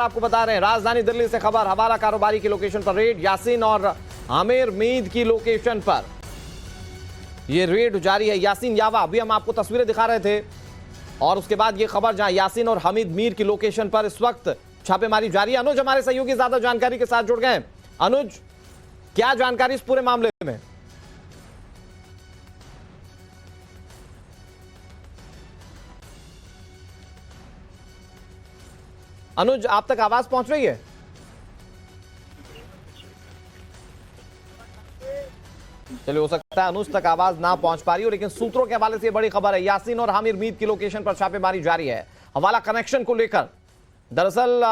आपको बता रहे हैं राजधानी दिल्ली से खबर, हवाला कारोबारी की लोकेशन पर रेड, यासीन और आमिर मीर की लोकेशन पर यह रेड जारी है। यासीन यावा, अभी हम आपको तस्वीरें दिखा रहे थे और उसके बाद यह खबर जहां यासीन और हमीद मीर की लोकेशन पर इस वक्त छापेमारी जारी है। अनुज हमारे सहयोगी ज्यादा जानकारी के साथ जुड़ गए। अनुज, क्या जानकारी इस पूरे मामले में? अनुज, आप तक आवाज पहुंच रही है? चलिए, हो सकता है अनुज तक आवाज ना पहुंच पा रही हो, लेकिन सूत्रों के हवाले से ये बड़ी खबर है। यासीन और आमिर मीर की लोकेशन पर छापेमारी जारी है हवाला कनेक्शन को लेकर। दरअसल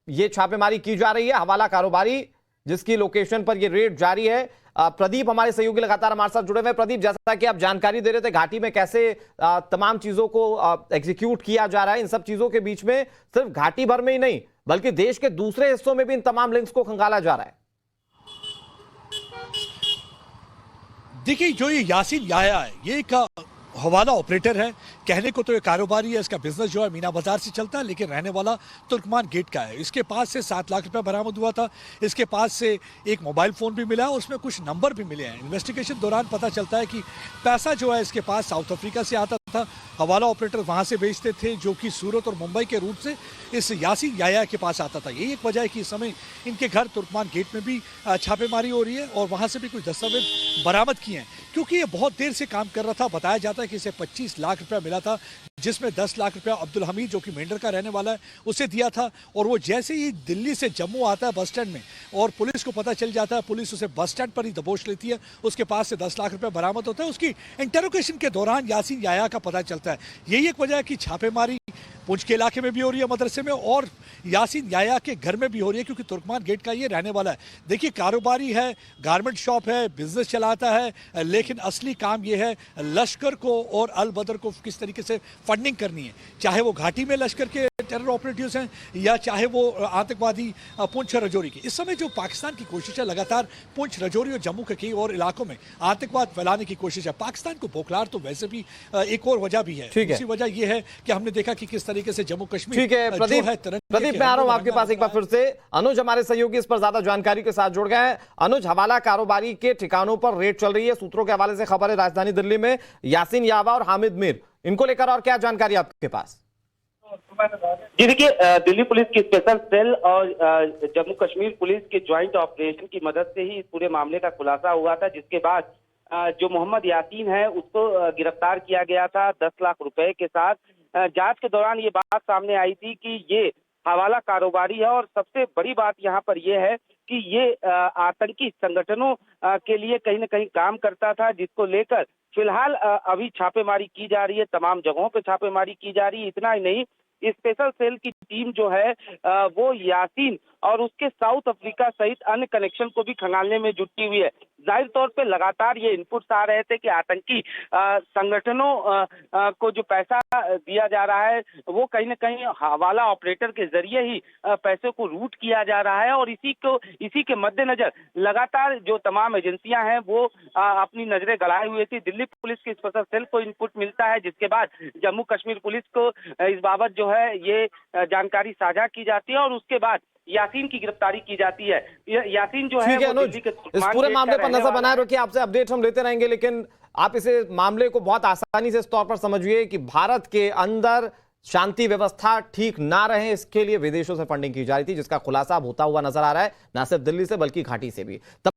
ये छापेमारी की जा रही है हवाला कारोबारी जिसकी लोकेशन पर ये रेड जारी है। प्रदीप हमारे सहयोगी लगातार हमारे साथ जुड़े हुए। प्रदीप, जैसा कि आप जानकारी दे रहे थे घाटी में कैसे तमाम चीजों को एग्जीक्यूट किया जा रहा है, इन सब चीजों के बीच में सिर्फ घाटी भर में ही नहीं बल्कि देश के दूसरे हिस्सों में भी इन तमाम लिंक्स को खंगाला जा रहा है। देखिए, जो ये यासीन याया है, ये एक हवाला ऑपरेटर है। कहने को तो ये कारोबारी है, इसका बिजनेस जो है मीना बाजार से चलता है, लेकिन रहने वाला तुर्कमान गेट का है। इसके पास से 7 लाख रुपए बरामद हुआ था। इसके पास से एक मोबाइल फोन भी मिला, उसमें कुछ नंबर भी मिले हैं। इन्वेस्टिगेशन दौरान पता चलता है कि पैसा जो है इसके पास साउथ अफ्रीका से आता था। हवाला ऑपरेटर वहां से बेचते थे, जो कि सूरत और मुंबई के रूट से इस यासीन याया के पास आता था। यही एक वजह है कि इस समय इनके घर तुर्कमान गेट में भी छापेमारी हो रही है और वहां से भी कुछ दस्तावेज बरामद किए हैं, क्योंकि ये बहुत देर से काम कर रहा था। बताया जाता है कि इसे 25 लाख रुपया मिला था, जिसमें 10 लाख रुपया अब्दुल हमीद, जो कि मेंढर का रहने वाला है, उसे दिया था। और वो जैसे ही दिल्ली से जम्मू आता है बस स्टैंड में और पुलिस को पता चल जाता है, पुलिस उसे बस स्टैंड पर ही दबोच लेती है। उसके पास से 10 लाख रुपया बरामद होता है। उसकी इंटरोगेशन के दौरान यासीन याया का पता चलता है। यही एक वजह है कि छापेमारी पुंछ के इलाके में भी हो रही है, मदरसे में, और यासीन याया के घर में भी हो रही है, क्योंकि तुर्कमान गेट का ये रहने वाला है। देखिए, कारोबारी है, गारमेंट शॉप है, बिजनेस चलाता है, लेकिन असली काम ये है लश्कर को और अल बदर को किस तरीके से फंडिंग करनी है। चाहे वो घाटी में लश्कर के टेरर ऑपरेटिव्स हैं या चाहे वो आतंकवादी पुंछ रजौरी की। इस समय जो पाकिस्तान की कोशिश है, लगातार पुंछ रजौरी और जम्मू के कई और इलाकों में आतंकवाद फैलाने की कोशिश है। पाकिस्तान को बौखलाहट तो वैसे भी एक और वजह भी है। दूसरी वजह यह है कि हमने देखा कि किस तरीके से जम्मू कश्मीर। ठीक है प्रदीप, मैं आ रहा हूं आपके पास एक बार फिर से। अनुज हमारे सहयोगी इस पर ज्यादा जानकारी के साथ जुड़ गए हैं। अनुज, हवाला कारोबारी के ठिकानों पर रेड चल रही है, सूत्रों के हवाले से खबर है राजधानी दिल्ली में यासीन यावा और हामिद मीर, इनको लेकर और क्या जानकारी आपके पास? जी देखिए, दिल्ली पुलिस की स्पेशल सेल और जम्मू कश्मीर पुलिस के ज्वाइंट ऑपरेशन की मदद से ही इस पूरे मामले का खुलासा हुआ था, जिसके बाद जो मोहम्मद यासीन है उसको गिरफ्तार किया गया था 10 लाख रुपए के साथ। जांच के दौरान ये बात सामने आई थी कि ये हवाला कारोबारी है और सबसे बड़ी बात यहाँ पर यह है कि ये आतंकी संगठनों के लिए कहीं न कहीं काम करता था, जिसको लेकर फिलहाल अभी छापेमारी की जा रही है, तमाम जगहों पे छापेमारी की जा रही है। इतना ही नहीं, स्पेशल सेल की टीम जो है वो यासीन और उसके साउथ अफ्रीका सहित अन्य कनेक्शन को भी खंगालने में जुटी हुई है। जाहिर तौर पे लगातार ये इनपुट्स आ रहे थे कि आतंकी संगठनों को जो पैसा दिया जा रहा है वो कहीं न कहीं हवाला ऑपरेटर के जरिए ही पैसे को रूट किया जा रहा है। और इसी के मद्देनजर लगातार जो तमाम एजेंसियां हैं वो अपनी नजरें गड़ाए हुए थी। दिल्ली पुलिस की स्पेशल सेल को इनपुट मिलता है, जिसके बाद जम्मू कश्मीर पुलिस को इस बाबत जो है ये जानकारी साझा की जाती है और उसके बाद यासीन की गिरफ्तारी की जाती है। यासीन जो है वो दिल्ली के इस पूरे मामले पर नजर बनाए रखिए, आपसे अपडेट हम लेते रहेंगे, लेकिन आप इसे मामले को बहुत आसानी से इस तौर पर समझिए कि भारत के अंदर शांति व्यवस्था ठीक ना रहे, इसके लिए विदेशों से फंडिंग की जा रही थी, जिसका खुलासा अब होता हुआ नजर आ रहा है, ना सिर्फ दिल्ली से बल्कि घाटी से भी।